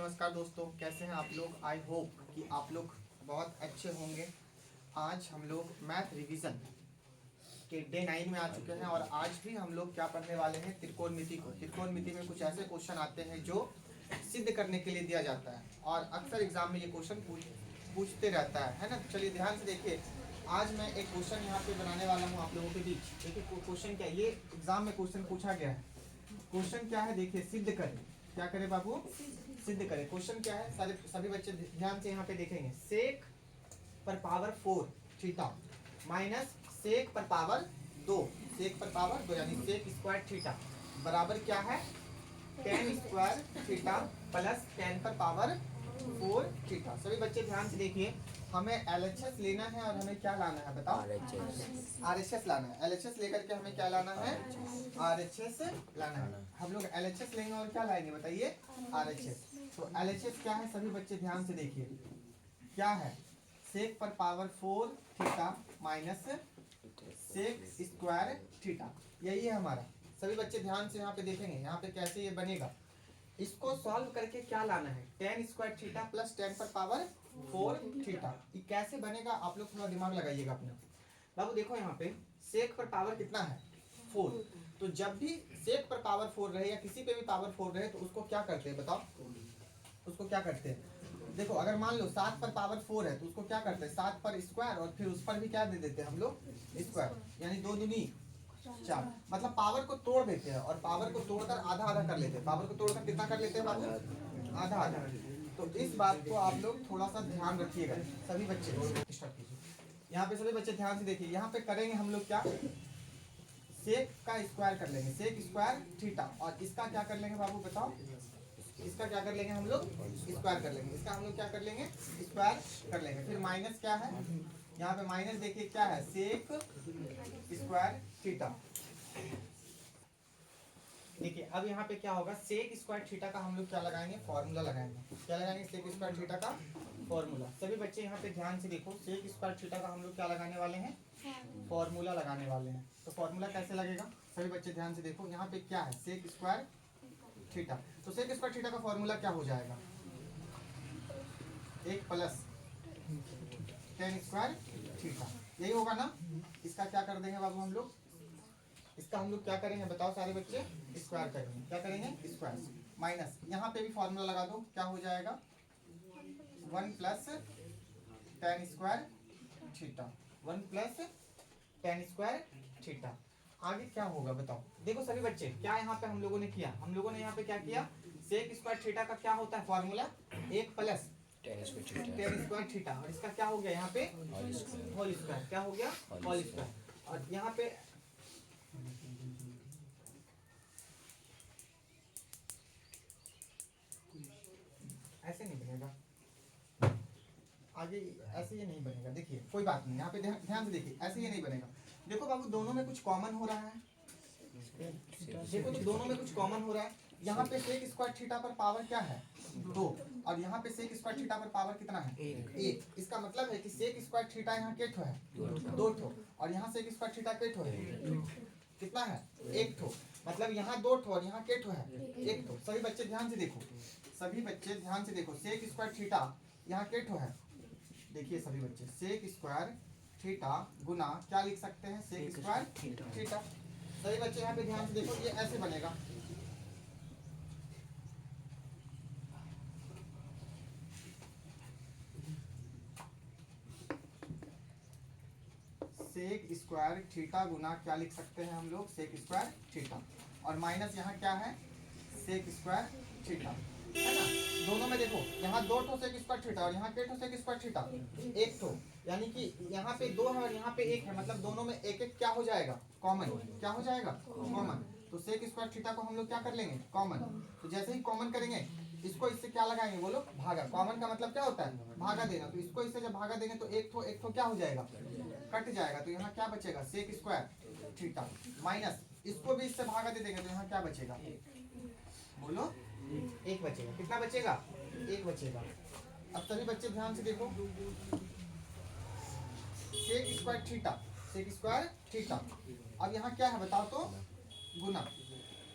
नमस्कार दोस्तों, कैसे हैं आप लोग। आई होप कि आप लोग बहुत अच्छे होंगे। आज हम लोग मैथ रिवीजन के डे 9 में आ चुके हैं और आज भी हम लोग क्या पढ़ने वाले हैं, त्रिकोणमिति को। त्रिकोणमिति में कुछ ऐसे क्वेश्चन आते हैं जो सिद्ध करने के लिए दिया जाता है और अक्सर एग्जाम में ये क्वेश्चन पूछते रहता है ना। चलिए ध्यान से देखिए, आज मैं एक क्वेश्चन यहाँ पे बनाने वाला हूँ आप लोगों के बीच। देखिए क्वेश्चन क्या है, ये एग्जाम में क्वेश्चन पूछा गया है। क्वेश्चन क्या है, देखिए, सिद्ध करें। क्या करें बाबू, सिद्ध करें। क्वेश्चन क्या है, सारे सभी बच्चे ध्यान से यहाँ पे देखेंगे। सेक पर पावर 4 थीटा माइनस सेक पर पावर 2, सेक पर पावर 2 यानी सेक स्क्वायर थीटा बराबर क्या है, ten square theta plus ten पर पावर 4 थीटा। सभी बच्चे ध्यान से देखिए, हमें एलएचएस लेना है और हमें क्या लाना है बताओ, आरएचएस लाना है। एलएचएस लेकर के हमें क्या लाना है, आरएचएस लाना है। हम लोग एलएचएस लेंगे और क्या लाएंगे बताइए, आरएचएस। तो एलएचएस क्या है, सभी बच्चे ध्यान से देखिए, क्या है, सेक पर power 4 theta minus sec square theta, यही है हमारा। सभी बच्चे ध्यान से यहाँ पे देखेंगे, यहाँ पे कैसे ये बनेगा। इसको सॉल्व करके क्या लाना है, ten square theta plus ten पर पावर 4 थीटा। ये कैसे बनेगा, आप लोग थोड़ा दिमाग लगाइएगा अपना। बाबू देखो यहाँ पे सेक पर पावर कितना है, 4। तो जब भी सेक पर पावर 4 रहे या किसी पे भी पावर 4 रहे तो उसको क्या करते हैं बताओ, उसको क्या करते हैं। देखो अगर मान लो 7 पर पावर 4 है तो उसको क्या करते हैं, 7 पर स्क्वायर और फिर उस पर भी क्या दे देते हैं हम लोग, स्क्वायर, यानी 2 दूनी 4। मतलब पावर को तोड़ देते हैं और पावर को तोड़कर आधा आधा कर लेते हैं। पावर को तोड़कर कितना कर लेते हैं बाबू, आधा आधा। तो इस बात को आप लोग थोड़ा सा ध्यान रखिएगा सभी बच्चे। स्टार्ट कीजिए। यहाँ पे सभी बच्चे ध्यान से देखिए, यहाँ पे करेंगे हम लोग क्या, सेक का स्क्वायर कर लेंगे, सेक स्क्वायर थीटा, और इसका क्या कर लेंगे बाबू बताओ, इसका क्या कर लेंगे हम लोग, स्क्वायर कर लेंगे। इसका हम लोग क्या कर लेंगे, स्क्वायर कर लेंगे। फिर माइनस क्या है, यहाँ पे माइनस देखिए क्या है, सेक स्क्वायर थीटा। देखिए अब यहाँ पे क्या होगा, सेक स्क्वायर थीटा का हम लोग क्या लगाएंगे, फॉर्मूला लगाएंगे। क्या लगाएंगे, सेक स्क्वायर थीटा का फॉर्मूला। सभी बच्चे यहाँ पे ध्यान से देखो, सेक स्क्वायर थीटा का हम लोग क्या लगाने वाले हैं, फॉर्मूला लगाने वाले हैं। तो फॉर्मूला कैसे लगेगा, सभी बच्चे ध्यान से देखो, यहाँ पे क्या है, सेक स्क्वायर थीटा। तो सेक स्क्वायर थीटा का फॉर्मूला क्या हो जाएगा, 1 प्लस टेन स्क्वायर थीटा, यही होगा ना। इसका क्या कर देंगे बाबू हम लोग, इसका हम लोग क्या करेंगे बताओ सारे बच्चे, स्क्वायर करेंगे। क्या करेंगे, स्क्वायर। माइनस यहाँ पे भी फॉर्मूला लगा दो, क्या हो जाएगा, 1 plus ten square theta, 1 plus ten square theta. आगे क्या होगा बताओ। देखो सभी बच्चे, क्या यहाँ पे हम लोगों ने किया, हम लोगों ने यहाँ पे क्या किया, सेक स्क्वायर थीटा का क्या होता है formula, 1 plus ten square theta, और इसका क्या हो गया यहाँ पे, होल स्क्वायर। क्या हो गया, होल स्क्वायर। और यहाँ पे ऐसे नहीं बनेगा, आगे ऐसे ये नहीं बनेगा। देखिए कोई बात नहीं, यहाँ पे ध्यान से देखिए, ऐसे ये नहीं बनेगा। देखो बाबू दोनों में कुछ कॉमन हो रहा है, देखो तो दोनों में कुछ कॉमन हो रहा है। यहाँ पे सेक स्क्वायर थीटा पर पावर क्या है, 2, और यहाँ पे सेक स्क्वायर थीटा पर पावर कितना है, 1। इसका मतलब है कि सेक स्क्वायर थीटा यहाँ के ठो है, 2 ठो, और यहाँ सेक स्क्वायर थीटा के ठो है, कितना है, 1 ठो। मतलब यहाँ 2 ठो और यहाँ के ठो है, 1 ठो। सभी बच्चे ध्यान से देखो, सभी बच्चे ध्यान से देखो, सेक स्क्वायर थीटा यहाँ के ठो है। देखिए सभी बच्चे, सेक स्क्वायर थीटा गुना क्या लिख सकते हैं, सेक स्क्वायर थीटा। सभी बच्चे यहाँ पे ध्यान से देखो, ये ऐसे बनेगा, सेक स्क्वायर थीटा गुना क्या लिख सकते हैं हम लोग, सेक स्क्वायर थीटा, और माइनस यहाँ क्या है, सेक स्क्वायर थीटा, है ना। दोनों में देखो, यहाँ 2 ठो सेक स्क्वायर थीटा और यहाँ के ठो सेक स्क्वायर थीटा, 1 ठो, यानी कि यहाँ पे 2 है और यहाँ पे 1 है। मतलब दोनों में एक एक क्या हो जाएगा, कॉमन। क्या हो जाएगा, कॉमन। तो सेक स्क्वायर थीटा को हम लोग क्या कर लेंगे, कॉमन। तो जैसे ही कॉमन करेंगे, इसको इससे क्या लगाएंगे बोलो, भागा। कॉमन का मतलब क्या होता है, भागा देना। तो इसको इससे जब भागा देंगे तो एक ठो क्या हो जाएगा, कट जाएगा। तो यहाँ क्या बचेगा, सेक स्क्वायर थीटा, माइनस इसको भी इससे भागा दे देंगे तो यहाँ क्या बचेगा, बोलो, 1 बचेगा। कितना बचेगा, 1 बचेगा। अब सभी बच्चे ध्यान से देखो, sec square theta, sec square theta. अब यहाँ क्या है बताओ तो, गुना।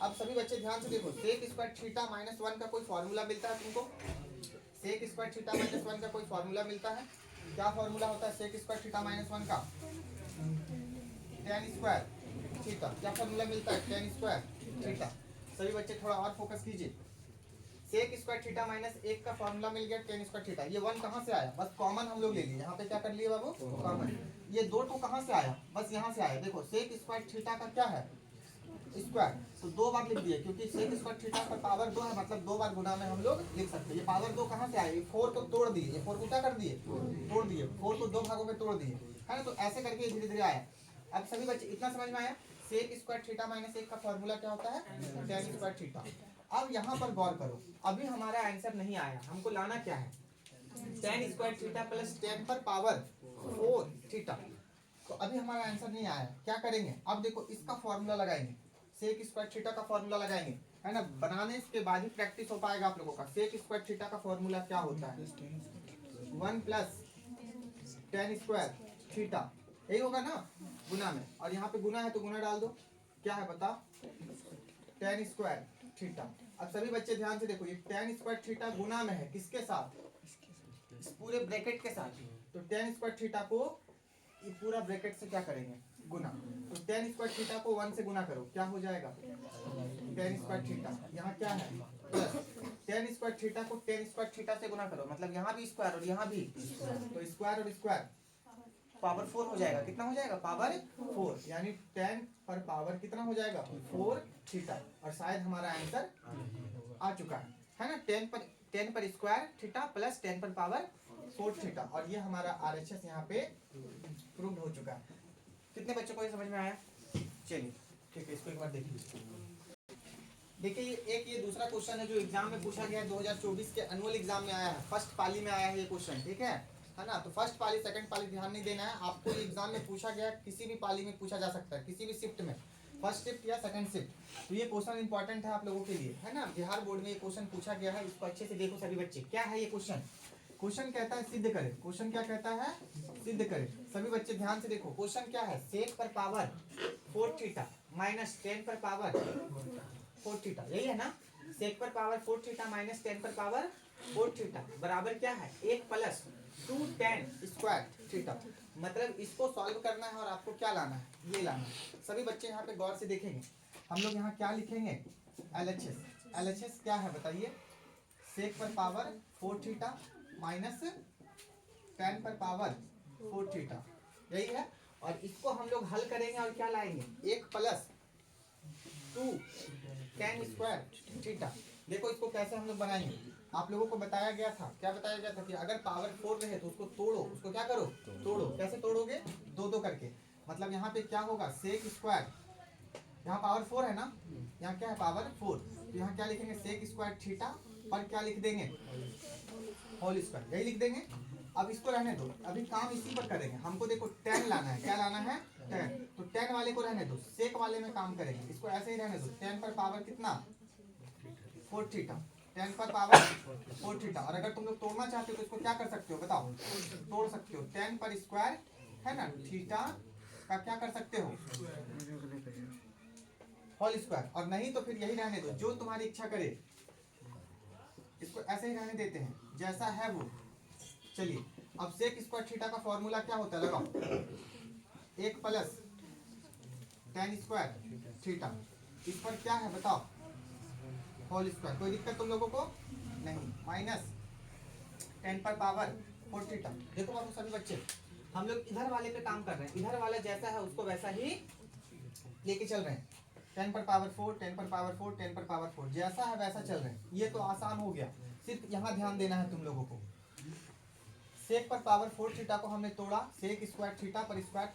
अब सभी बच्चे ध्यान से देखो, सेक स्क्वायर थीटा माइनस 1 का कोई फॉर्मूला मिलता है तुमको? सेक स्क्वायर थीटा माइनस 1 का कोई फॉर्मूला मिलता है? क्या फॉर्मूला होता है सेक स्क्वायर थीटा माइनस 1 का? tan square theta. क्या फॉर्मूला मिलता है? tan square theta. सभी बच्चे थोड़ा और फोकस कीजिए। सेक स्क्वायर थीटा माइनस 1 का फॉर्मूला मिल गया tan स्क्वायर थीटा। ये 1 कहाँ से आया? बस कॉमन हम लोग ले लिए, यहाँ पे क्या कर लिए बाबू? कॉमन। ये 2 तो कहाँ से आया? बस यहाँ से आया। देखो सेक स्क्वायर थीटा का क्या है? स्क्वायर, तो 2 बार लिख दिए क्योंकि सेक स्क्वायर थीटा पर पावर 2 है, मतलब 2 बार गुना में हम लोग लिख सकते हैं। ये पावर 2 कहाँ से आया? ये 4 को तोड़ दिए, ये 4 को क्या कर दिए? तोड़ दिए। 4 को 2 भागों में तोड़ दिए, है ना? तो ऐसे करके धीरे धीरे आया। अब सभी बच्चे इतना समझ में आया? सेक स्क्वायर थीटा माइनस 1 का फॉर्मूला क्या होता है? tan square theta. अब यहाँ पर गौर करो, अभी हमारा आंसर नहीं आया, हमको लाना क्या है? tan square theta plus tan पर पावर 4 थीटा। तो अभी हमारा आंसर नहीं आया, क्या करेंगे? अब देखो इसका फॉर्मूला लगाएंगे, सेक स्क्वायर थीटा का फॉर्मूला लगाएंगे, है ना? बनाने के बाद ही प्रैक्टिस हो पाएगा आप लोगों का। सेक स्क्वायर थीटा का फॉर्मूला क्या होता है? 1 प्लस tan स्क्वायर थीटा, यही होगा ना गुना में, और यहाँ पे गुना है तो गुना डाल दो। क्या है बताओ? tan square theta. अब सभी बच्चे ध्यान से देखो, ये tan स्क्वायर थीटा गुना में है, किसके साथ? इस पूरे ब्रैकेट के साथ। तो tan स्क्वायर थीटा को ये पूरा ब्रैकेट से क्या करेंगे? गुना। तो tan स्क्वायर थीटा को 1 से गुना करो, क्या हो जाएगा? tan square theta. यहाँ क्या है? प्लस tan स्क्वायर थीटा को tan स्क्वायर थीटा से गुना करो, मतलब यहाँ भी स्क्वायर और यहाँ भी, तो स्क्वायर और स्क्वायर पावर 4 हो जाएगा। कितना हो जाएगा? पावर 4, यानी tan पर पावर कितना हो जाएगा? 4 थीटा। और शायद हमारा आंसर आ चुका है ना? 10 पर स्क्वायर थीटा प्लस 10 पर पावर 4 थीटा, और ये हमारा RHS यहाँ पे प्रूव हो चुका है। कितने बच्चों को ये समझ में आया? चलिए ठीक है, इसको एक बार देखिए। देखिए ये दूसरा क्वेश्चन है जो एग्जाम में पूछा गया है, 2024 के एनुअल एग्जाम में आया है, फर्स्ट पाली में आया है ये क्वेश्चन, ठीक है ना? तो फर्स्ट पाली सेकंड पाली ध्यान नहीं देना है आपको। ये एग्जाम में पूछा गया, किसी भी पाली में पूछा जा सकता है, किसी भी शिफ्ट में, फर्स्ट शिफ्ट या सेकंड शिफ्ट। तो ये क्वेश्चन इंपॉर्टेंट है आप लोगों के लिए, है ना? बिहार बोर्ड में ये क्वेश्चन पूछा गया है, इसको अच्छे से देखो सभी बच्चे। क्या है ये क्वेश्चन? क्वेश्चन कहता है सिद्ध करें। क्वेश्चन क्या कहता है? सिद्ध करें। सभी बच्चे ध्यान से देखो, क्वेश्चन क्या है? सेक पर पावर 4 थीटा माइनस 10 पर पावर 4 थीटा, यही है ना? सेक पर पावर 4 थीटा माइनस 10 पर पावर 4 थीटा बराबर क्या है? 1 प्लस 2 tan स्क्वायर थीटा। मतलब इसको सॉल्व करना है और आपको क्या लाना है? ये लाना है। सभी बच्चे यहाँ पे गौर से देखेंगे, हम लोग यहाँ क्या लिखेंगे? LHS। LHS क्या है बताइए? सेक पर पावर 4 थीटा माइनस 10 पर पावर 4 थीटा, यही है। और इसको हम लोग हल करेंगे और क्या लाएंगे? 1 प्लस 2 tan स्क्वायर थीटा। देखो इसको कैसे हम लोग बनाएंगे, आप लोगों को बताया गया था। क्या बताया गया था? कि अगर पावर 4 रहे तो उसको तोड़ो। उसको क्या करो? तोड़ो। कैसे तोड़ोगे? 2-2 करके। मतलब यहाँ पे क्या होगा? सेक स्क्वायर, यहाँ पावर 4 है ना, यहाँ क्या है? पावर 4। तो यहाँ क्या लिखेंगे? सेक स्क्वायर थीटा पर क्या लिख देंगे? होल स्क्वायर, यही लिख देंगे। अब इसको रहने दो, अभी काम इसी पर करेंगे। हमको देखो tan लाना है। क्या लाना है? tan। तो tan वाले को रहने दो, सेक वाले में काम करेंगे। इसको ऐसे ही रहने दो। tan पर पावर कितना? 4 थीटा। 10 पर पावर 4 थीटा। और अगर तुम लोग तोड़ना चाहते हो तो इसको क्या कर सकते हो बताओ? तोड़ सकते हो। 10 पर स्क्वायर है ना, थीटा का क्या कर सकते हो? Whole square. और नहीं तो फिर यही रहने दो, जो तुम्हारी इच्छा करे। इसको ऐसे ही रहने देते हैं जैसा है वो। चलिए अब सेक स्क्वायर थीटा का फॉर्मूला क्या होता है? लगाओ। 1 प्लस tan स्क्वायर थीटा, इस पर क्या है बताओ? Whole square. कोई दिक्कत तुम लोगों को? नहीं। माइनस 10 पर पावर 4 थीटा। देखो बाबू सभी बच्चे, हम लोग इधर वाले पे काम कर रहे हैं, इधर वाला जैसा है उसको वैसा ही लेके चल रहे हैं। 10 पर पावर 4, 10 पर पावर 4, 10 पर पावर 4, जैसा है वैसा चल रहे हैं। ये तो आसान हो गया, सिर्फ यहाँ ध्यान देना है तुम लोगों को। सेक पर पावर 4 थीटा को हमने तोड़ा, सेक स्क्वायर थीटा पर स्क्वायर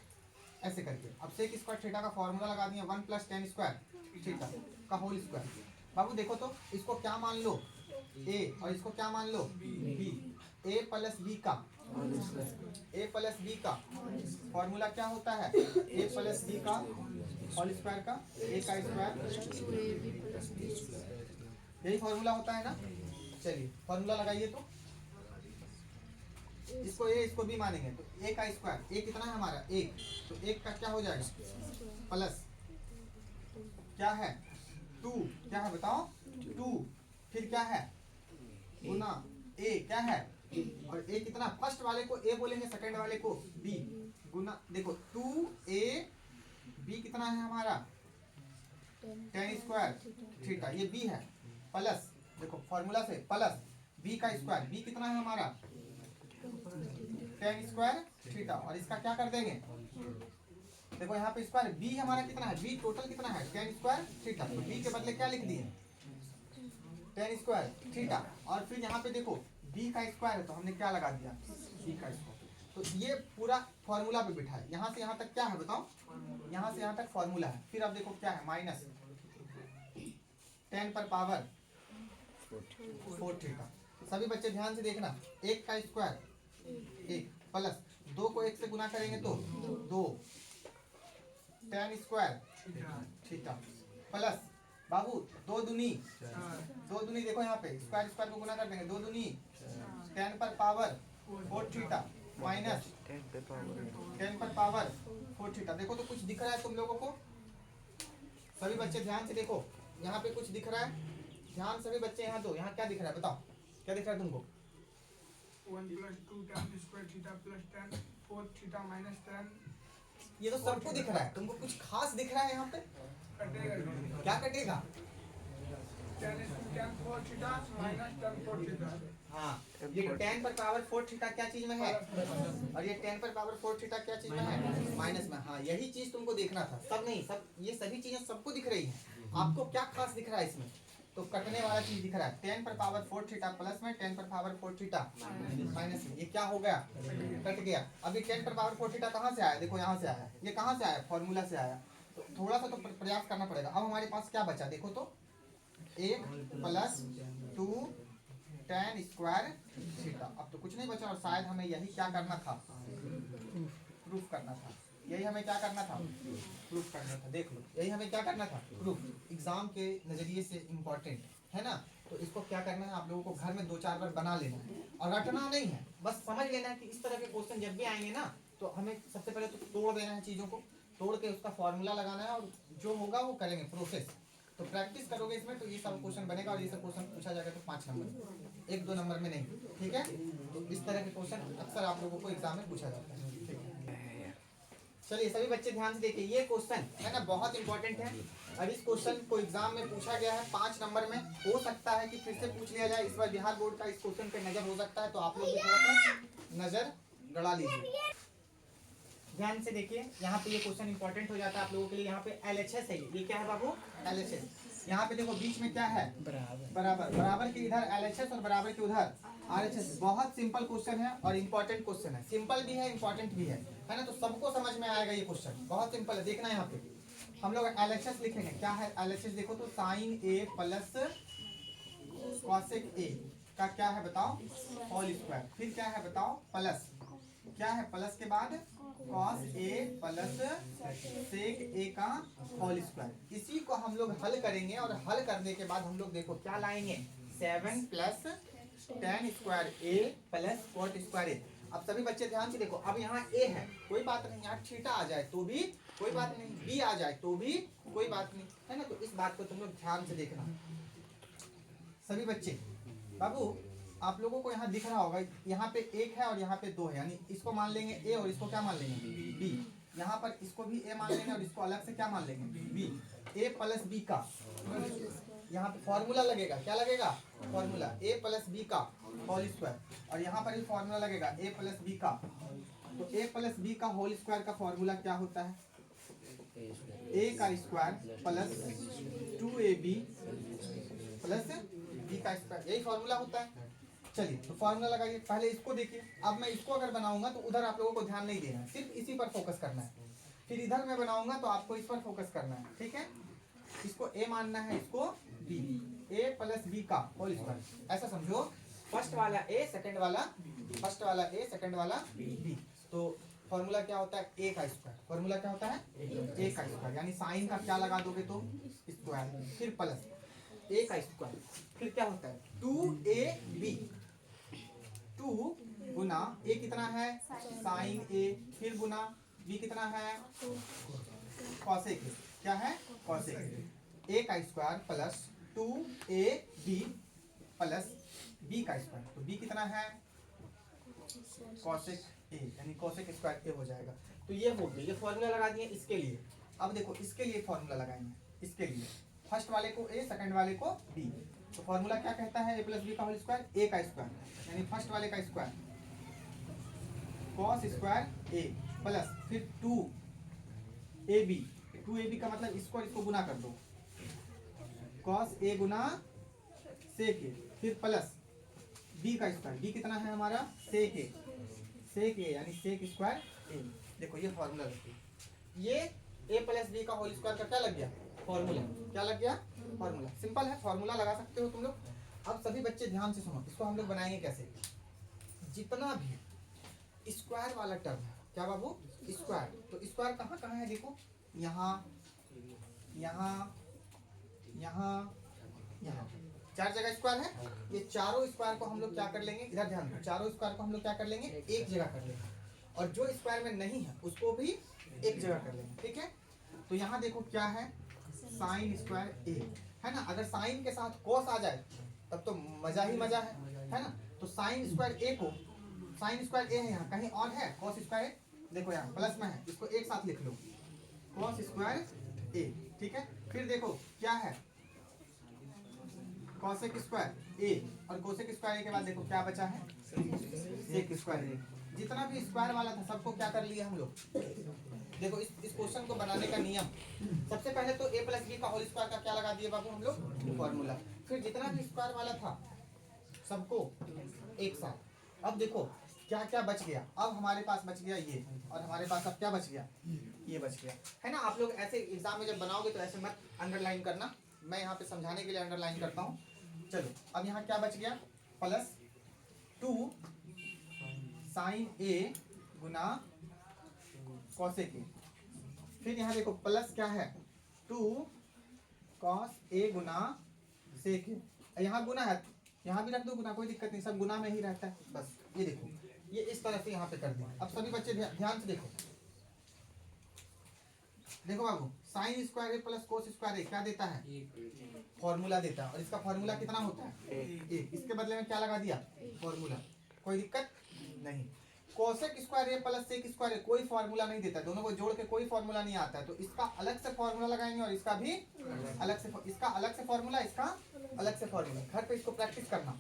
ऐसे करके। अब सेक स्क्वायर थीटा का फॉर्मूला लगा दिया, 1 प्लस tan स्क्वायर थीटा का होल स्क्वायर। बाबू देखो तो, इसको क्या मान लो? A, और इसको क्या मान लो? B। A प्लस B का फॉर्मूला क्या होता है? A प्लस B का होल स्क्वायर का A का स्क्वायर, यही फॉर्मूला होता है ना? चलिए फॉर्मूला लगाइए। तो इसको A इसको B मानेंगे तो A का स्क्वायर, A कितना है हमारा? 1। तो 1 का क्या हो जाएगा? प्लस क्या है? 2 क्या है बताओ 2, फिर क्या है गुना a क्या है, और a कितना, फर्स्ट वाले को a बोलेंगे, सेकंड वाले को b, गुना देखो 2a b कितना है हमारा 10 स्क्वायर थीटा, ये b है, प्लस देखो फॉर्मूला से प्लस b का स्क्वायर, b कितना है हमारा 10 स्क्वायर थीटा, और इसका क्या कर देंगे, देखो यहाँ पे स्क्वायर b हमारा कितना है, b टोटल कितना है 10 स्क्वायर थीटा, तो b के बदले क्या लिख दिए 10 स्क्वायर थीटा, और फिर यहाँ पे देखो b का स्क्वायर है तो हमने क्या लगा दिया b का स्क्वायर, तो ये पूरा फॉर्मूला पे बिठा है, यहाँ से यहाँ तक क्या है बताओ, यहाँ से यहाँ तक फॉर्मूला है, फिर अब देखो क्या है माइनस 10 पर पावर 4 थीटा। सभी बच्चे ध्यान से देखना, 1 का स्क्वायर 1 प्लस 2 को 1 से गुना करेंगे तो 2 10 स्क्वायर थीटा, प्लस बाबू 2 दूनी देखो यहाँ पे स्क्वायर स्क्वायर को गुना कर देंगे, 2 दूनी 10 पर पावर 4 थीटा माइनस 10 पर पावर 4 थीटा। देखो तो कुछ दिख रहा है तुम लोगों को, सभी बच्चे ध्यान से देखो, यहाँ पे कुछ दिख रहा है, ध्यान सभी बच्चे यहाँ दो, यहाँ क्या दिख रहा है बताओ, क्या दिख रहा है तुमको 1 + 2 tan square theta plus tan 4 theta minus tan, ये तो सबको दिख रहा है, तुमको कुछ खास दिख रहा है यहाँ पे, कटेगा क्या कटेगा, tan 4 theta minus tan 4 theta. हाँ ये 10 पर पावर 4 थीटा क्या चीज में है, और ये 10 पर पावर 4 थीटा क्या चीज में है माइनस में, हाँ यही चीज तुमको देखना था, सब नहीं, सब ये सभी चीजें सबको दिख रही हैं, आपको क्या खास दिख रहा है इसमें, तो कटने वाला चीज दिख रहा है 10 पर पावर 4 थीटा प्लस में 10 पर पावर 4 थीटा माइनस में, ये क्या हो गया कट गया। अब ये 10 पर पावर 4 थीटा कहाँ से आया, देखो यहाँ से आया, ये कहाँ से आया फॉर्मूला से आया, तो थोड़ा सा तो प्रयास करना पड़ेगा। अब हमारे पास क्या बचा देखो तो 1 + 2 tan स्क्वायर थीटा, अब तो कुछ नहीं बचा, और शायद हमें यही क्या करना था प्रूफ करना था, यही हमें क्या करना था प्रूफ करना था, देख लो यही हमें क्या करना था प्रूफ, एग्जाम के नजरिए से इम्पोर्टेंट है ना, तो इसको क्या करना है आप लोगों को घर में 2-4 बार बना लेना है, और रटना नहीं है, बस समझ लेना है कि इस तरह के क्वेश्चन जब भी आएंगे ना तो हमें सबसे पहले तो तोड़ देना है, चीज़ों को तोड़ के उसका फॉर्मूला लगाना है, और जो होगा वो करेंगे प्रोसेस, तो प्रैक्टिस करोगे इसमें तो ये सब क्वेश्चन बनेगा, और ये सब क्वेश्चन पूछा जाएगा तो 5 नंबर 1-2 नंबर में नहीं, ठीक है, तो इस तरह के क्वेश्चन अक्सर आप लोगों को एग्जाम में पूछा जाता है, ठीक है। चलिए सभी बच्चे ध्यान से देखिए, ये क्वेश्चन है ना बहुत इंपॉर्टेंट है, अब इस क्वेश्चन को एग्जाम में पूछा गया है 5 नंबर में, हो सकता है कि फिर से पूछ लिया जाए, इस बार बिहार बोर्ड का इस क्वेश्चन पे नजर हो सकता है, तो आप लोग भी थोड़ा सा नजर गड़ा लीजिए। ध्यान से देखिए, यहाँ पे ये क्वेश्चन इंपॉर्टेंट हो जाता है आप लोगों के लिए, यहाँ पे LHS है, ये क्या है बाबू LHS, यहाँ पे देखो बीच में क्या है बराबर के इधर LHS और बराबर के उधर RHS, बहुत सिंपल क्वेश्चन है और इंपॉर्टेंट क्वेश्चन है, सिंपल भी है इंपॉर्टेंट भी है ना, तो सबको समझ में आएगा ये क्वेश्चन, बहुत सिंपल है, देखना यहाँ पे हम लोग LHS लिखेंगे, क्या है LHS देखो तो sin A plus cosec A का क्या है बताओ होल स्क्वायर, फिर क्या है बताओ प्लस, क्या है प्लस के बाद cos A plus sec A का होल स्क्वायर, इसी को हम लोग हल करेंगे, और हल करने के बाद हम लोग देखो क्या लाएंगे 7 + tan square A plus cot square A। अब सभी बच्चे ध्यान से देखो, अब यहाँ A है कोई बात नहीं, यहाँ थीटा आ जाए तो भी कोई बात नहीं, B आ जाए तो भी कोई बात नहीं, है ना, तो इस बात को तुम लोग ध्यान से देखना सभी बच्चे। बाबू आप लोगों को यहाँ दिख रहा होगा, यहाँ पे 1 है और यहाँ पे 2 है, यानी इसको मान लेंगे A और इसको क्या मान लेंगे B, यहाँ पर इसको भी A मान लेंगे और इसको अलग से क्या मान लेंगे B, A + B का यहाँ पे फॉर्मूला लगेगा, क्या लगेगा फॉर्मूला A + B का होल स्क्वायर, और यहाँ पर भी फॉर्मूला लगेगा A + B का, तो A + B का होल स्क्वायर का फॉर्मूला क्या होता है A का square plus 2AB plus B का स्क्वायर, यही फॉर्मूला होता है। चलिए तो फॉर्मूला लगाइए, पहले इसको देखिए, अब मैं इसको अगर बनाऊंगा तो उधर आप लोगों को ध्यान नहीं देना है, सिर्फ इसी पर फोकस करना है, फिर इधर मैं बनाऊंगा तो आपको इस पर फोकस करना है, ठीक है, इसको A मानना है, इसको B, A + B का होल स्क्वायर, ऐसा समझो, फर्स्ट वाला A सेकंड वाला फर्स्ट वाला A सेकंड वाला B, तो फॉर्मूला क्या होता है A का स्क्वायर, फॉर्मूला क्या होता है A का स्क्वायर, यानी साइन का क्या लगा दोगे तो स्क्वायर, फिर प्लस A का स्क्वायर, फिर क्या होता है 2AB, 2 गुना A कितना है साइन A, फिर गुना B कितना है cosec A, क्या है cosec A, ए का square plus 2ab plus B का स्क्वायर। तो बी कितना है कॉसेक ए, यानी कॉसेक स्क्वायर ए हो जाएगा। तो ये हो गया, ये फॉर्मूला लगा दिए इसके लिए। अब देखो इसके लिए फॉर्मूला लगाएंगे, इसके लिए फर्स्ट वाले को ए, सेकंड वाले को बी। तो फॉर्मूला क्या कहता है, ए प्लस बी का होल स्क्वायर, ए का स्क्वायर यानी फर्स्ट वाले का स्क्वायर कॉस स्क्वायर ए प्लस फिर 2ab, 2ab का मतलब इसको और इसको गुना कर दो, कॉस ए गुना सेक ए, फिर प्लस बी का स्क्वायर, बी कितना है हमारा सेक ए यानी सेक स्क्वायर ए। देखो ये फॉर्मूला रखिए, ये ए प्लस बी का होल स्क्वायर का क्या लग गया फॉर्मूला, क्या लग गया फॉर्मूला। सिंपल है, फॉर्मूला लगा सकते हो तुम लोग। अब सभी बच्चे ध्यान से सुनो, इसको हम लोग बनाएंगे कैसे। जितना भी स्क्वायर वाला टर्म है, क्या बाबू स्क्वायर, तो स्क्वायर कहाँ कहाँ है देखो, यहाँ यहाँ यहाँ यहाँ, चार जगह स्क्वायर है। ये चारों स्क्वायर को हम लोग क्या कर लेंगे, इधर ध्यान दो, चारों स्क्वायर को हम लोग क्या कर लेंगे एक जगह कर लेंगे, और जो स्क्वायर में नहीं है उसको भी एक जगह कर लेंगे, ठीक है। तो यहाँ देखो क्या है साइन स्क्वायर ए है ना, अगर साइन के साथ कॉस आ जाए तब तो मजा ही मजा है ना। तो साइन स्क्वायर ए को, साइन स्क्वायर ए है यहाँ, कहीं और है कॉस स्क्वायर ए, देखो यहाँ प्लस में है, इसको एक साथ लिख लो कॉस स्क्वायर ए, ठीक है। फिर देखो क्या है कॉसेक स्क्वायर ए, और कोसेक स्क्वायर ए के बाद देखो क्या बचा है सेक स्क्वायर ए। जितना भी स्क्वायर वाला था सबको क्या कर लिया हम लोग। देखो इस क्वेश्चन को बनाने का नियम, सबसे पहले तो ए प्लस बी का होल स्क्वायर का क्या लगा दिए बाबू हम लोग फॉर्मूला, फिर जितना भी स्क्वायर वाला था सबको एक साथ। अब देखो क्या क्या बच गया, अब हमारे पास बच गया ये, और हमारे पास अब क्या बच गया ये बच गया, है ना। आप लोग ऐसे एग्जाम में जब बनाओगे तो ऐसे मत अंडरलाइन करना, मैं यहाँ पे समझाने के लिए अंडरलाइन करता हूँ। चलो अब यहाँ क्या बच गया प्लस 2 साइन ए गुना कॉसेक ए, फिर यहाँ देखो प्लस क्या है 2 कॉस ए गुना सेक ए, यहाँ गुना है, यहाँ भी रख दो गुना, कोई दिक्कत नहीं, सब गुना में ही रहता है बस। ये देखो ये इस तरह से यहाँ पे कर दिया। अब सभी बच्चे ध्यान से देखो, देखो बाबू साइन स्क्वायर ए प्लस कोस स्क्वायर ए क्या देता है फॉर्मूला देता है, और इसका फॉर्मूला कितना होता है ए, इसके बदले में क्या लगा दिया फॉर्मूला, कोई दिक्कत नहीं। कोसेक स्क्वायर ए प्लस सेक स्क्वायर ए कोई फॉर्मूला नहीं देता, दोनों को जोड़ के कोई फॉर्मूला नहीं आता है, तो इसका अलग से फॉर्मूला लगाएंगे और इसका भी अलग से, इसका अलग से फॉर्मूला, इसका अलग से फॉर्मूला, घर पे इसको प्रैक्टिस करना।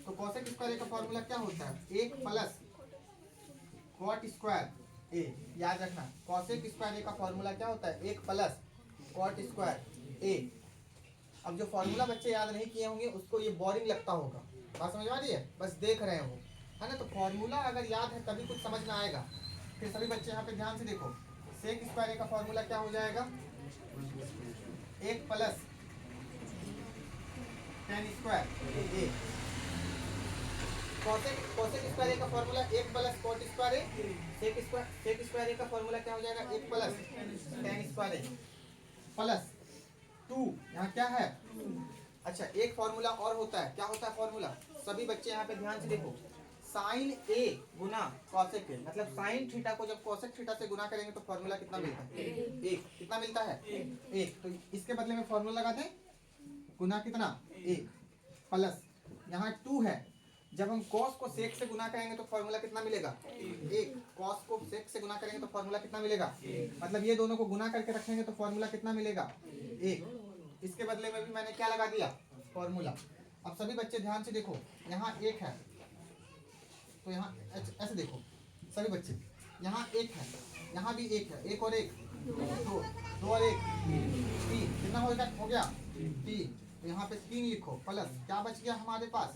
तो कोसेक स्क्वायर ए का फॉर्मूला क्या होता है एक प्लस कॉट स्क्वायर ए, याद रखना कॉसेक स्क्वायर ए का फॉर्मूला क्या होता है एक प्लस कॉट स्क्वायर ए। अब जो फॉर्मूला बच्चे याद नहीं किए होंगे उसको ये बोरिंग लगता होगा, बात समझ आ रही है, बस देख रहे हो है ना। तो फॉर्मूला अगर याद है तभी कुछ समझ में आएगा। फिर सभी बच्चे यहाँ पे ध्यान से देखो, सेक स्क्वायर ए का फॉर्मूला क्या हो जाएगा एक प्लस टेन स्क्वायर ए, कोसेक स्क्वायर ए का फॉर्मूला एक प्लस कॉट स्क्वायर ए, सेक स्क्वायर ए का फॉर्मूला क्या हो जाएगा एक प्लस टेन स्क्वायर ए प्लस 2, यहाँ क्या है अच्छा एक फॉर्मूला और होता है, क्या होता है फॉर्मूला, सभी बच्चे यहाँ पे ध्यान से देखो, साइन ए गुना कॉसेक ए, मतलब साइन थीटा को जब कॉसेक थीटा से गुना करेंगे तो फॉर्मूला कितना मिलता है एक, कितना मिलता है एक, तो इसके बदले में फॉर्मूला लगा दें गुना कितना एक, प्लस यहाँ 2 है, जब हम कॉस को सेक से गुना करेंगे तो फॉर्मूला कितना मिलेगा एक, कॉस को सेक से गुना करेंगे तो फॉर्मूला कितना मिलेगा, मतलब ये दोनों को गुना करके रखेंगे तो फॉर्मूला कितना मिलेगा एक, इसके बदले में भी मैंने क्या लगा दिया फॉर्मूला। अब सभी बच्चे ध्यान से देखो, यहाँ एक है तो यहाँ ऐसे देखो सभी बच्चे, यहाँ एक है यहाँ भी एक है, एक और एक दो और एक 3, कितना हो गया 3, तो यहाँ पे 3 लिखो प्लस क्या बच गया हमारे पास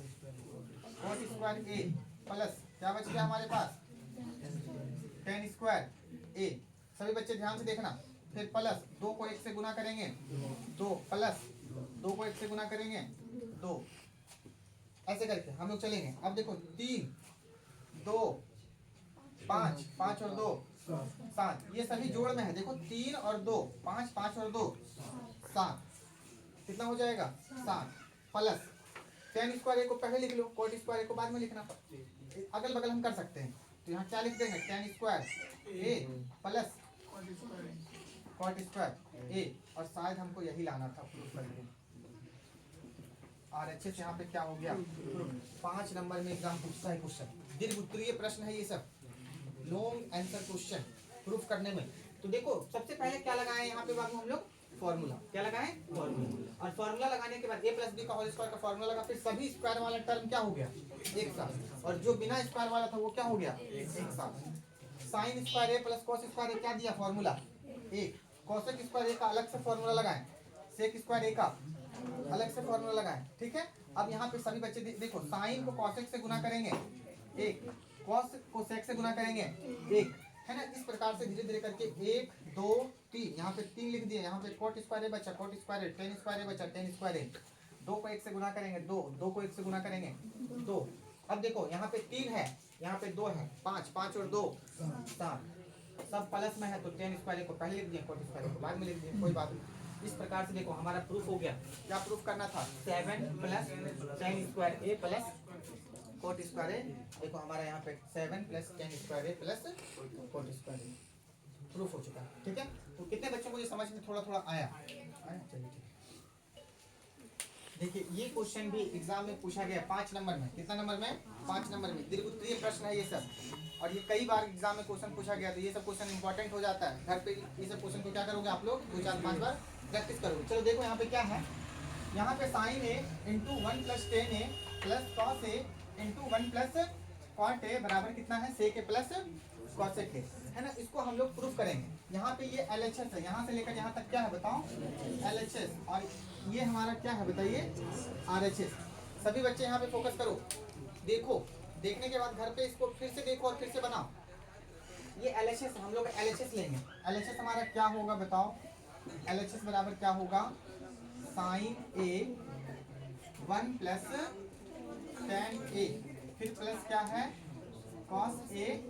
कॉस स्क्वायर ए, प्लस क्या बच गया हमारे पास टेन स्क्वायर ए। सभी बच्चे ध्यान से देखना, फिर प्लस 2 को 1 से गुना करेंगे 2, प्लस 2 को 1 से गुना करेंगे 2, ऐसे करके हम लोग चलेंगे। अब देखो 3 2 5, 5 और 2 7, ये सभी जोड़ में है, देखो 3 और 2 5, 5 और 2 7, कितना हो जाएगा 7, प्लस टेन स्क्वायर ए को पहले लिख लो, कोट स्क्वायर ए को बाद में लिखना, अगल बगल हम कर सकते हैं। तो यहाँ क्या लिख देंगे टेन स्क्वायर ए प्लस कॉट स्क्वायर ए, और शायद हमको यही लाना था प्रूफ करके। RHS यहाँ पे क्या हो गया? 5 नंबर में एग्जाम पूछता है क्वेश्चन, दीर्घ उत्तरीय प्रश्न है ये सब, लॉन्ग आंसर क्वेश्चन प्रूफ करने में। तो देखो सबसे पहले क्या लगाए यहाँ पे बाबू हम लोग? फॉर्मूला। क्या लगाए? फॉर्मूला। और फॉर्मूला लगाने के बाद a प्लस बी का होल स्क्वायर का फॉर्मूला लगा, फिर सभी स्क्वायर वाला टर्म क्या हो गया? एक साथ, और जो बिना स्क्वायर वाला था वो क्या हो गया? एक साथ। साइन स्क्वायर ए प्लस कॉस स्क्वायर ए क्या दिया फॉर्मूला? एक। कॉसेक स्क्वायर ए का अलग से फॉर्मूला लगाए, सेक स्क्वायर ए का अलग से फॉर्मूला लगाए, ठीक है। अब यहाँ पे सभी बच्चे देखो, साइन को कॉसेक से गुना करेंगे एक, कॉस को सेक से गुना करेंगे एक, है ना। इस प्रकार से धीरे धीरे करके 1 2 3, यहाँ पे 3 लिख दिए, यहाँ पे कॉट स्क्वायर ए बचा, कॉट स्क्वायर ए, टेन स्क्वायर ए बचा, टेन स्क्वायर ए। 2 को 1 से गुना करेंगे 2, 2 को 1 से गुना करेंगे 2। अब देखो यहाँ पे 3 है, यहाँ पे 2 है, 5, 5 और 2 7, सब प्लस में है तो टेन स्क्वायर ए को पहले लिख दिए, कॉट स्क्वायर ए को बाद में लिख दिए, कोई बात नहीं। इस प्रकार से देखो हमारा प्रूफ हो गया। क्या प्रूफ करना था? 7 प्लस टेन स्क्वायर ए प्लस कॉट स्क्वायर ए। देखो हमारा यहाँ पे 7 प्लस टेन स्क्वायर ए प्लस कॉट स्क्वायर ए प्रूफ हो चुका है, ठीक है। तो कितने बच्चों को ये समझ में थोड़ा थोड़ा आया? चलिए ठीक। देखिए ये क्वेश्चन भी एग्जाम में पूछा गया 5 नंबर में। कितना नंबर में? 5 नंबर में। दीर्घ उत्तरीय प्रश्न है ये सब, और ये कई बार एग्जाम में क्वेश्चन पूछा गया, तो ये सब क्वेश्चन इंपॉर्टेंट हो जाता है। घर पे ये सब क्वेश्चन को क्या करोगे आप लोग? 2 4 5 बार प्रैक्टिस करोगे। चलो देखो यहाँ पे क्या है, यहाँ पे sine A into 1 plus tan A plus cos A into 1 plus cot A बराबर कितना है? सेक ए प्लस कॉसेक ए, है ना। इसको हम लोग प्रूफ करेंगे। यहाँ पे ये LHS है, यहाँ से लेकर यहाँ तक क्या है बताओ? LHS, और ये हमारा क्या है बताइए? RHS। सभी बच्चे यहाँ पे फोकस करो, देखो, देखने के बाद घर पे इसको फिर से देखो और फिर से बनाओ। ये LHS, हम लोग LHS लेंगे। LHS हमारा क्या होगा बताओ? LHS बराबर क्या होगा? Sine A 1 plus tan A, फिर प्लस क्या है? Cos A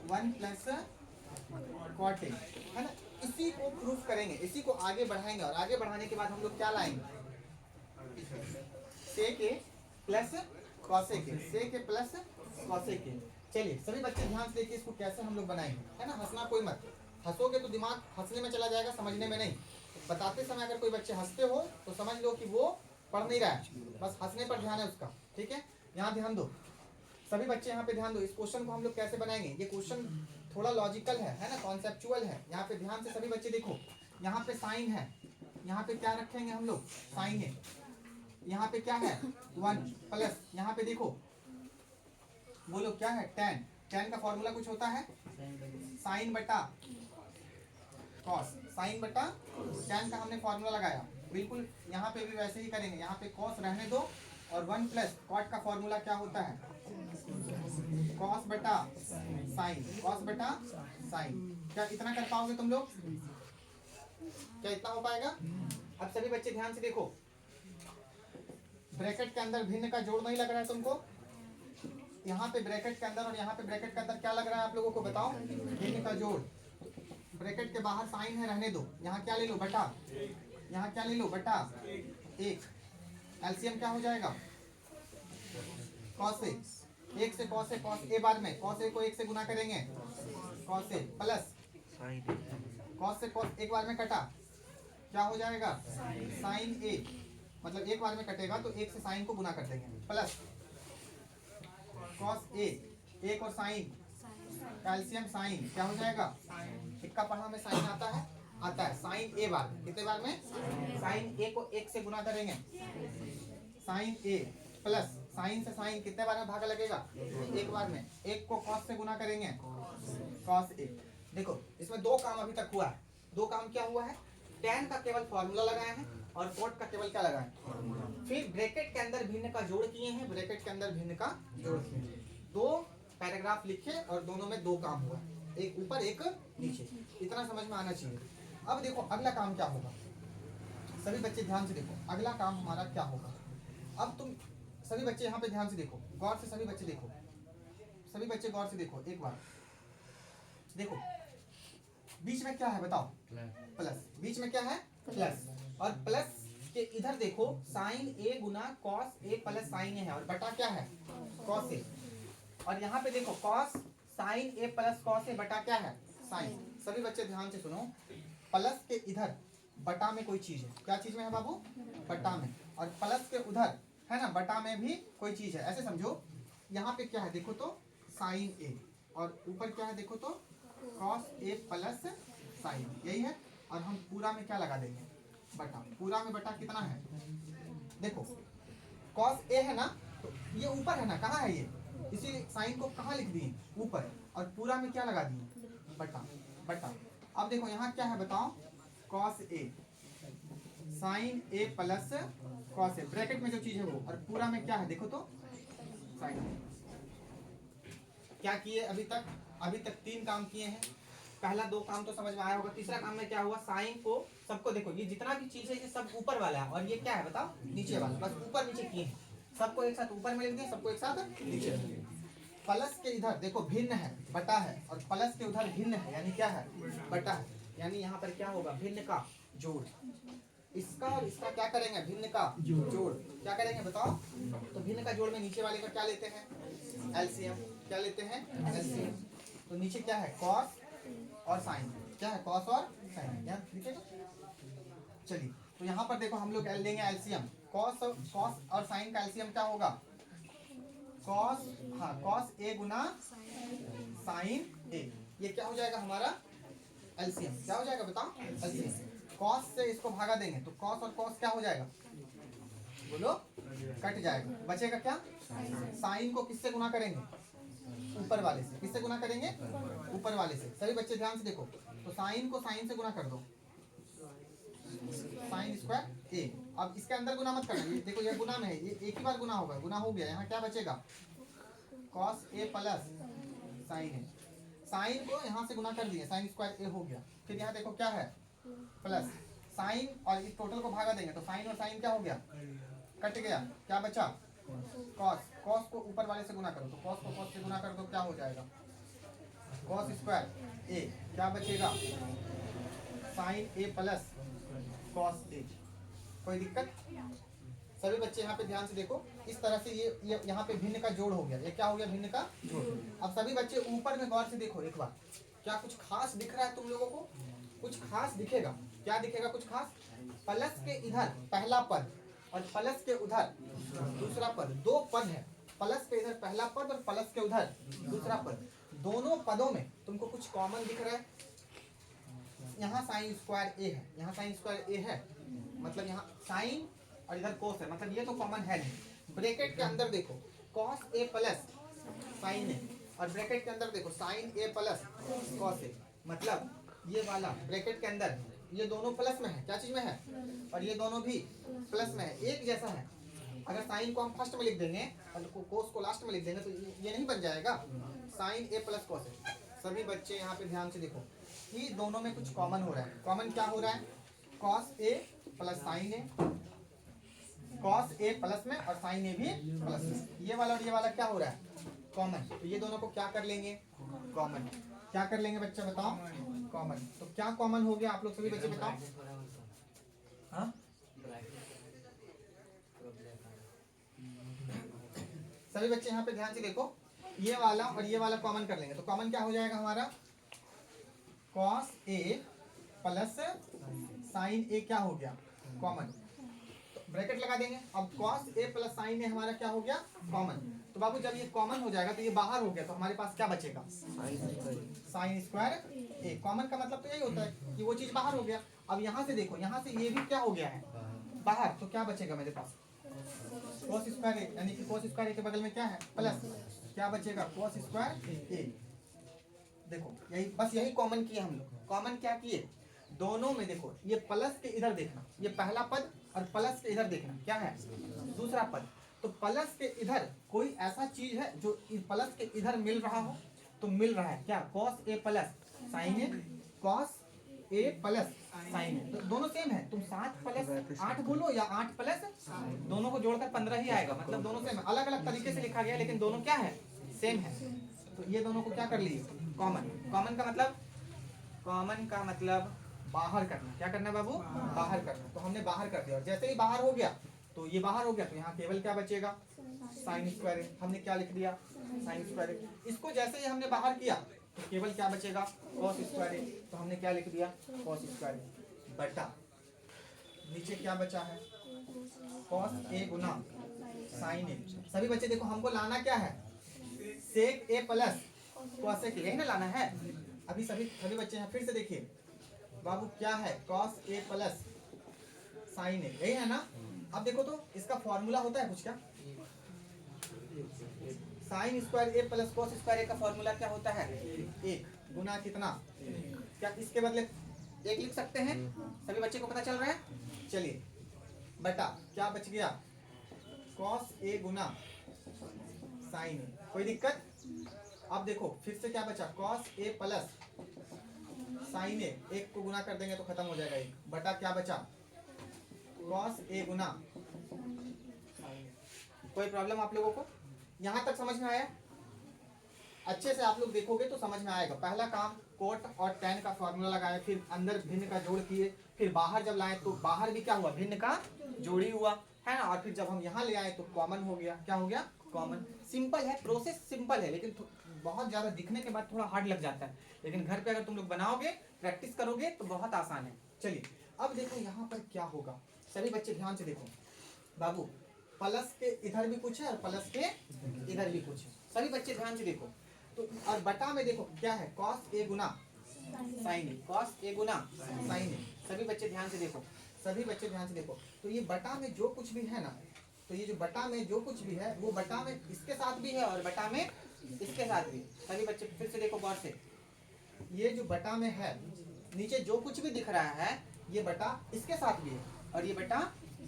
1 plus cot A, है ना। इसी को प्रूफ करेंगे, इसी को आगे बढ़ाएंगे, और आगे बढ़ाने के बाद हम लोग क्या लाएंगे? Sec A plus cosec A, sec A plus cosec A. चलिए सभी बच्चे ध्यान से देखिए इसको कैसे हम लोग बनाएंगे, है ना। हंसना कोई मत, हंसोगे तो दिमाग हंसने में चला जाएगा, समझने में नहीं। बताते समय अगर कोई बच्चे हंसते हो तो समझ लो कि वो पढ़ नहीं रहा है, बस हंसने पर ध्यान है उसका, ठीक है। यहाँ ध्यान दो सभी बच्चे, यहाँ पे ध्यान दो। इस क्वेश्चन को हम लोग कैसे बनाएंगे? ये क्वेश्चन थोड़ा लॉजिकल है ना, कॉन्सेप्चुअल है। यहाँ पे ध्यान से सभी बच्चे देखो, यहाँ पे साइन है, यहाँ पे क्या रखेंगे हम लोग? साइन है। यहाँ पे क्या है? 1 प्लस, यहाँ पे देखो, बोलो क्या है? टेन। टेन का फॉर्मूला कुछ होता है? साइन बटा कॉस, साइन बटा टेन का हमने फॉर्मूला लगाया। बिल्कुल यहाँ पे भी वैसे ही करेंगे, यहाँ पे कॉस रहने दो, और 1 प्लस कॉट का फॉर्मूला क्या होता है? कॉस बटा साइन, कॉस बटा साइन। क्या इतना कर पाओगे तुम लोग? क्या इतना हो पाएगा? अब सभी बच्चे ध्यान से देखो, ब्रैकेट के अंदर भिन्न का जोड़ नहीं लग रहा है तुमको? यहाँ पे ब्रैकेट के अंदर और यहाँ पे ब्रैकेट के अंदर क्या लग रहा है आप लोगों को बताओ? भिन्न का जोड़। ब्रैकेट के बाहर साइन है, रहने दो। यहाँ क्या ले लो? बटा। यहाँ क्या ले लो? बटा 1। एलसीएम क्या हो जाएगा? कॉस ए, 1 से कॉस ए, कॉस ए बार में कॉस ए को 1 से गुना करेंगे, कॉस ए प्लस कॉस से कॉस एक बार में कटा, क्या हो जाएगा? साइन ए, मतलब एक बार में कटेगा तो 1 से साइन को गुना कर देंगे, प्लस कॉस ए, 1 और साइन, कैल्शियम साइन, क्या हो जाएगा? इक्का पढ़ा में साइन आता है, आता है। साइन ए बार, कितने बार में? साइन ए को 1 से गुना करेंगे, साइन ए प्लस साइन से साइन कितने बार में भागा लगेगा? 1 बार में। 1 को कॉस से गुना करेंगे, कॉस ए। देखो इसमें 2 काम अभी तक हुआ है। 2 काम क्या हुआ है? टेन का केवल फॉर्मूला लगाया है और कोट का केवल क्या लगाया है? फिर ब्रैकेट के अंदर भिन्न का जोड़ किए हैं, ब्रैकेट के अंदर भिन्न का जोड़ किए हैं। 2 पैराग्राफ लिखे और दोनों में 2 काम हुआ, एक ऊपर एक नीचे। इतना समझ में आना चाहिए। अब देखो अगला काम क्या होगा, सभी बच्चे ध्यान से देखो, अगला काम हमारा क्या होगा। अब तुम सभी बच्चे यहाँ पे ध्यान से देखो, गौर से सभी बच्चे देखो, सभी बच्चे गौर से देखो, एक बार देखो बीच में क्या है बताओ? प्लस। बीच में क्या है? प्लस। और प्लस के इधर देखो sign A Guna cos A plus sign ए है, और बटा क्या है? कॉस ए। और यहाँ पे देखो कॉस साइन ए प्लस कॉस ए बटा क्या है? साइन। सभी बच्चे ध्यान से सुनो, प्लस के इधर बटा में कोई चीज है, क्या चीज में है बाबू, बटा में, और प्लस के उधर है ना बटा में भी कोई चीज है। ऐसे समझो यहाँ पे क्या है देखो तो साइन ए, और ऊपर क्या है देखो तो कॉस ए प्लस साइन, यही है। और हम पूरा में क्या लगा देंगे, बटा। पूरा में बटा कितना है, देखो कॉस ए है ना, तो ये ऊपर है ना, कहाँ है ये, इसी साइन को कहाँ लिख दिए, ऊपर, और पूरा में क्या लगा दिए, बटा। बटा अब देखो यहाँ क्या है बताओ, cos A sign A plus cos A, bracket में जो चीज है वो, और पूरा में क्या है देखो तो साइन। क्या किए अभी तक, अभी तक 3 काम किए हैं। पहला 2 काम तो समझ में आया होगा, तीसरा काम में क्या हुआ, साइन को सबको देखो, ये जितना भी चीज है ये सब ऊपर वाला है, और ये क्या है बताओ, नीचे वाला, बस ऊपर नीचे किए हैं, सबको एक साथ ऊपर में लिख दिए, सबको एक साथ नीचे। प्लस के इधर देखो भिन्न है, बटा है, और प्लस के उधर भिन्न है, यानी क्या है, बटा है। यानी यहाँ पर क्या होगा, भिन्न का जोड़, इसका और इसका क्या करेंगे, भिन्न का जोड़। क्या करेंगे बताओ, तो भिन्न का जोड़ में नीचे वाले का क्या लेते हैं, एलसीएम। क्या लेते हैं, एलसीएम। तो नीचे क्या है, कॉस और साइन, क्या है, कॉस और साइन, यहाँ लिखेगा। चलिए तो यहाँ पर देखो हम लोग लेंगे एलसीएम, कॉस और साइन का एलसीएम क्या होगा, कॉस, हाँ कॉस ए गुना साइन ए, ये क्या हो जाएगा हमारा एलसीएम। क्या हो जाएगा बताओ, एलसीएम। कॉस से इसको भागा देंगे तो कॉस और कॉस क्या हो जाएगा, बोलो, कट जाएगा, बचेगा क्या, साइन को किससे गुना करेंगे, ऊपर वाले से। किससे गुना करेंगे, ऊपर वाले से। सभी बच्चे ध्यान से देखो, तो साइन को साइन से गुना कर दो, साइन स्क्वायर ए। अब इसके अंदर गुना मत करना, ये देखो ये गुना में है, ये एक ही बार गुना होगा, गुना हो गया। यहाँ क्या बचेगा, cos A plus sign A. Sign को यहाँ से गुना कर दिए, साइन स्क्वायर ए हो गया। फिर यहाँ देखो क्या है, प्लस साइन, और इस टोटल को भागा देंगे तो साइन और साइन क्या हो गया, कट गया, क्या बचा, कॉस। कॉस को ऊपर वाले से गुना करो, तो कॉस को कॉस से गुना कर दो, क्या हो जाएगा, कॉस स्क्वायर ए। क्या बचेगा, साइन ए प्लस कॉस ए। कोई दिक्कत, सभी बच्चे यहाँ पे ध्यान से देखो, इस तरह से ये यहाँ पे भिन्न का जोड़ हो गया, ये क्या हो गया, भिन्न का जोड़। अब सभी बच्चे ऊपर में गौर से देखो एक बार, क्या कुछ खास दिख रहा है तुम लोगों को, कुछ खास दिखेगा, क्या दिखेगा कुछ खास, प्लस के इधर पहला पद और प्लस के उधर दूसरा पद, 2 पद है, प्लस के इधर पहला पद और प्लस के उधर दूसरा पद, दोनों पदों में तुमको कुछ कॉमन दिख रहा है। यहाँ साइन स्क्वायर ए है, यहाँ साइन स्क्वायर ए है, मतलब यहाँ साइन और इधर कोस है, मतलब ये तो कॉमन है नहीं। ब्रैकेट के अंदर देखो कॉस ए प्लस साइन ए, और ब्रैकेट के अंदर देखो साइन ए प्लस कॉस ए, मतलब ये वाला ब्रैकेट के अंदर ये दोनों प्लस में है, क्या चीज में है, और ये दोनों भी प्लस में है, एक जैसा है। अगर साइन को हम फर्स्ट में लिख देंगे और कोस को लास्ट में लिख देंगे तो ये नहीं बन जाएगा, साइन ए प्लस कॉस ए। सभी बच्चे यहाँ पे ध्यान से देखो कि दोनों में कुछ कॉमन हो रहा है। कॉमन क्या हो रहा है, cos A plus sign A, cos A plus में और साइन ए भी प्लस में, ये वाला और ये वाला क्या हो रहा है, कॉमन। तो ये दोनों को क्या कर लेंगे, कॉमन। क्या कर लेंगे बच्चे बताओ, कॉमन। तो क्या कॉमन हो गया, आप लोग सभी बच्चे बताओ, हाँ सभी बच्चे यहाँ पे ध्यान से देखो, ये वाला और ये वाला कॉमन कर लेंगे तो कॉमन क्या हो जाएगा हमारा, कॉस ए प्लस साइन ए क्या हो गया, कॉमन। तो ब्रैकेट लगा देंगे, अब कॉस ए प्लस साइन ए हमारा क्या हो गया, कॉमन। तो बाबू जब ये कॉमन हो जाएगा तो ये बाहर हो गया, तो हमारे पास क्या बचेगा, साइन स्क्वायर ए। कॉमन का मतलब तो यही होता है कि वो चीज बाहर हो गया। अब यहाँ से देखो, यहाँ से ये भी क्या हो गया है, बाहर, तो क्या बचेगा मेरे पास, कॉस स्क्वायर ए, यानी कि कॉस स्क्वायर ए के बगल में क्या है, प्लस, क्या बचेगा, कॉस स्क्वायर ए। देखो यही, बस यही कॉमन किया हम लोग। कॉमन क्या किए, दोनों में देखो, ये प्लस के इधर देखना, ये पहला पद, और प्लस के इधर देखना क्या है, दूसरा पद। तो प्लस के इधर कोई ऐसा चीज है जो प्लस के इधर मिल रहा हो, तो मिल रहा है क्या, cos A plus sign A, cos A plus sign ए, तो दोनों सेम है। तुम 7 प्लस 8 बोलो या 8 प्लस, दोनों को जोड़कर 15 ही आएगा, मतलब दोनों सेम है। अलग अलग तरीके से लिखा गया लेकिन दोनों क्या है, सेम है। तो ये दोनों को क्या कर लिए, कॉमन। कॉमन का मतलब, कॉमन का मतलब बाहर करना। क्या करना है बाबू, बाहर करना। तो हमने बाहर कर दिया, और जैसे ही बाहर हो गया तो ये बाहर हो गया, तो यहाँ केवल क्या बचेगा, साइन स्क्वायर। हमने क्या लिख दिया, साइन स्क्वायर। इसको जैसे ही हमने बाहर किया तो केवल क्या बचेगा, कॉस स्क्वायर ए। तो हमने क्या लिख दिया, कॉस स्क्वायर ए बटा नीचे क्या बचा है, कॉस ए गुना साइन ए। सभी बच्चे देखो हमको लाना क्या है, सेक ए प्लस कॉसेक ए, यही ना लाना है। अभी सभी बच्चे हैं, फिर से देखिए बाबू क्या है, कॉस ए प्लस साइन ए, यही है ना। अब देखो तो इसका फॉर्मूला होता है कुछ क्या, साइन स्क्वायर ए प्लस कॉस स्क्वायर ए का फॉर्मूला क्या होता है, एक गुना कितना, क्या इसके बदले एक लिख सकते हैं, सभी बच्चे को पता चल रहा है। चलिए बटा क्या बच गया, कॉस ए गुना साइन ए, कोई दिक्कत। अब देखो फिर से क्या बचा, कॉस ए प्लस साइन ए, एक को गुना कर देंगे तो खत्म हो जाएगा एक, बटा क्या बचा, कॉस ए गुना साइन ए। कोई प्रॉब्लम आप लोगों को यहां तक समझ में आया, अच्छे से आप लोग देखोगे तो समझ में आएगा। पहला काम कोट और टैन का फॉर्मूला लगाए, फिर अंदर भिन्न का जोड़ किए, फिर बाहर जब लाए तो बाहर भी क्या हुआ, भिन्न का जोड़ी हुआ है ना, और फिर जब हम यहाँ ले आए तो कॉमन हो गया, क्या हो गया, कॉमन। सिंपल है, प्रोसेस सिंपल है, लेकिन बहुत ज्यादा दिखने के बाद थोड़ा हार्ड लग जाता है, लेकिन घर पे अगर तुम लोग बनाओगे प्रैक्टिस करोगे तो बहुत आसान है। चलिए अब देखो यहाँ पर क्या होगा, सभी बच्चे ध्यान से देखो बाबू, प्लस के इधर भी कुछ है और प्लस के इधर भी कुछ है, सभी बच्चे ध्यान से देखो। तो और बटा में देखो क्या है, cos A Guna sign A, cos A Guna sign ए, सभी बच्चे ध्यान से देखो, सभी बच्चे ध्यान से देखो। तो ये बटा में जो कुछ भी है ना, तो ये जो बटा में जो कुछ भी है वो बटा में इसके साथ भी है और बटा में इसके साथ भी। सभी बच्चे फिर से देखो गौर से, ये जो बटा में है नीचे जो कुछ भी दिख रहा है ये बटा इसके साथ भी है और ये बटा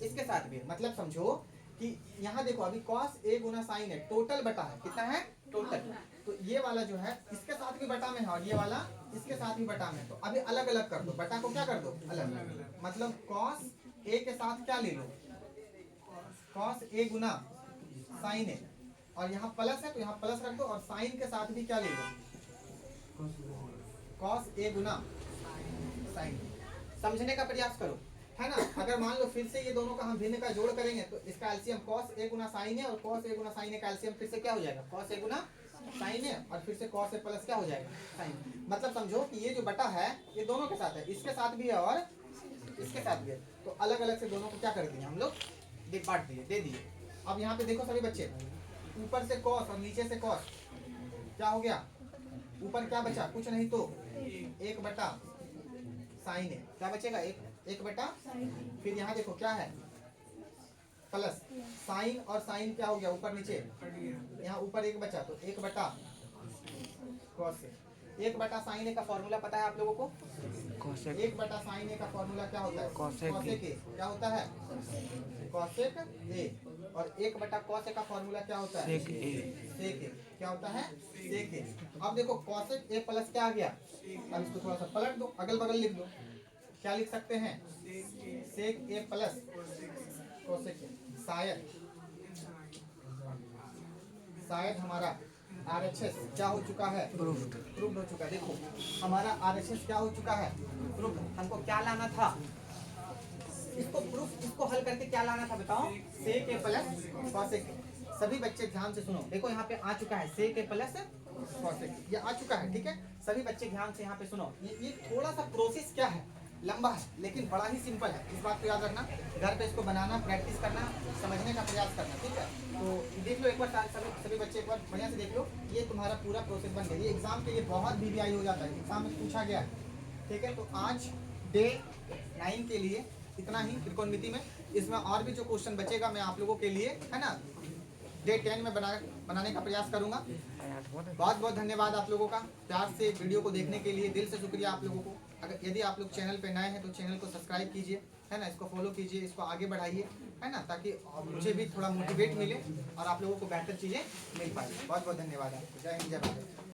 इसके साथ भी है। मतलब समझो कि यहाँ देखो अभी कॉस ए गुना साइन है, टोटल बटा है, कितना है टोटल। तो ये वाला जो है इसके साथ भी बटा में है और ये वाला इसके साथ भी बटा में है। तो अभी अलग अलग कर दो, बटा को क्या कर दो अलग अलग, मतलब कॉस ए के साथ क्या ले लो, कॉस ए गुना साइन ए, और यहाँ प्लस है तो यहाँ प्लस रख दो, और साइन के साथ भी क्या ले लो, कॉस ए गुना साइन। समझने का प्रयास करो, है ना। अगर मान लो फिर से ये दोनों का हम भिन्न का जोड़ करेंगे तो इसका LCM cos A Guna sign है, और कॉस ए गुना साइन का एलसीएम फिर से क्या हो जाएगा, कॉस ए गुना साइन है, और फिर से कॉस ए प्लस क्या हो जाएगा साइन। मतलब समझो कि ये जो बटा है ये दोनों के साथ है, इसके साथ भी है और इसके साथ भी है। तो अलग अलग से दोनों को क्या कर दिए हम लोग, बांट दिए, दे दिए। अब यहाँ पे देखो सभी बच्चे, ऊपर से कॉस और नीचे से कॉस, क्या हो गया, ऊपर क्या बचा, कुछ नहीं तो एक बटा साइन है, क्या बचेगा एक बटा। फिर यहाँ देखो क्या है, प्लस साइन और साइन क्या हो गया ऊपर नीचे, यहाँ ऊपर एक बचा तो एक बटा कॉस है। एक बटा साइन ए का फॉर्मूला पता है आप लोगों को, एक बटा साइन ए का फॉर्मूला क्या होता है, कॉसेक ए, क्या होता है कॉसेक ए, और एक बटा कॉस ए का फॉर्मूला क्या होता है सेक ए, क्या होता है सेक ए। अब देखो कॉसेक ए प्लस क्या आ गया, अब इसको थोड़ा सा पलट दो, अगल बगल लिख दो, क्या लिख सकते हैं, सेक ए प्लस कॉसेक ए। शायद हमारा RHS क्या हो चुका है, प्रूफ हो चुका है। देखो हमारा RHS क्या हो चुका है, प्रूफ। हमको क्या लाना था, इसको प्रूफ, इसको हल करके क्या लाना था बताओ, सेक ए प्लस कॉसेक ए। सभी बच्चे ध्यान से सुनो, देखो यहाँ पे आ चुका है सेक ए प्लस कॉसेक, ये आ चुका है, ठीक है। सभी बच्चे ध्यान से यहाँ पे सुनो, ये थोड़ा सा प्रोसेस क्या है, लंबा है लेकिन बड़ा ही सिंपल है, इस बात को याद रखना। घर पे इसको बनाना, प्रैक्टिस करना, समझने का प्रयास करना, ठीक है। तो देख लो एक बार, सभी बच्चे एक बार बढ़िया से देख लो, ये तुम्हारा पूरा प्रोसेस बन गया। ये एग्जाम के लिए बहुत VVI हो जाता है, एग्जाम में पूछा गया है, ठीक है। तो आज डे 9 के लिए इतना ही त्रिकोणमिति में। इसमें और भी जो क्वेश्चन बचेगा मैं आप लोगों के लिए, है ना, डे 10 में बनाने का प्रयास करूंगा। बहुत बहुत धन्यवाद आप लोगों का, प्यार से वीडियो को देखने के लिए दिल से शुक्रिया आप लोगों को। अगर यदि आप लोग चैनल पे नए हैं तो चैनल को सब्सक्राइब कीजिए, है ना, इसको फॉलो कीजिए, इसको आगे बढ़ाइए, है ना, ताकि मुझे भी थोड़ा मोटिवेट मिले और आप लोगों को बेहतर चीज़ें मिल पाए। बहुत बहुत धन्यवाद आपको। जय हिंद, जय भारत।